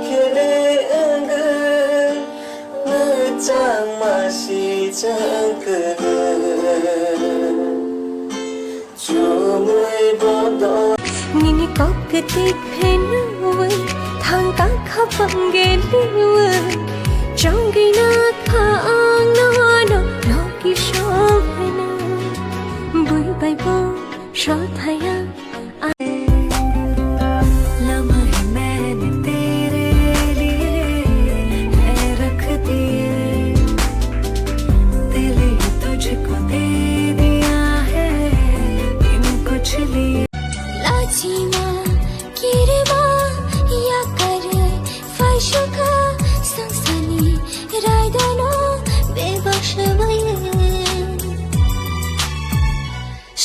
খেলে চাং মাসি চাঙ্ক চুমুই বদ নিনি ককতি ফেনুই থাঙ্কা খাপাঙ্গে লিউই জঙ্গিনা খাং নানো নকি শোভনা বুই বাইবো শথায়া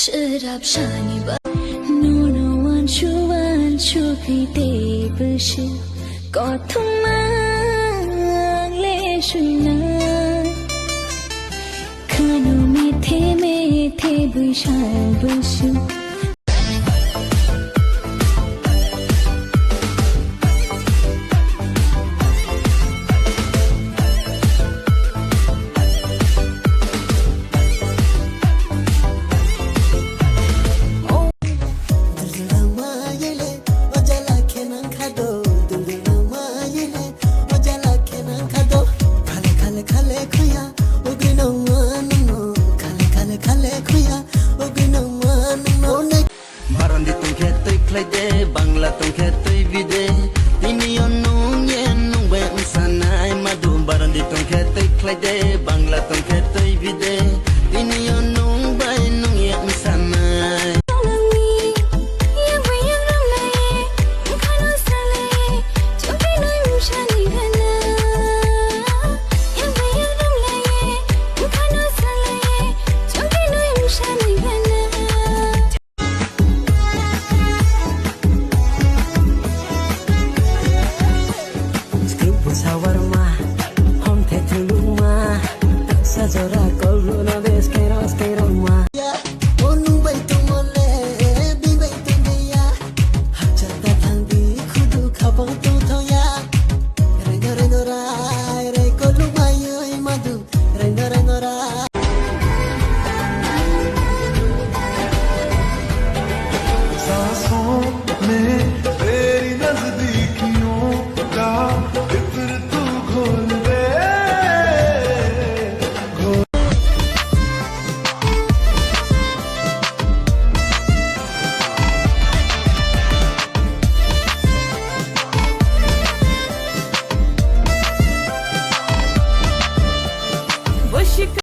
Şırap şani ba Nuno wan chu pite bushi Kothumang le shuna Khanu me the bushan bushu Baron di tungke tu klede Bangla tungke tu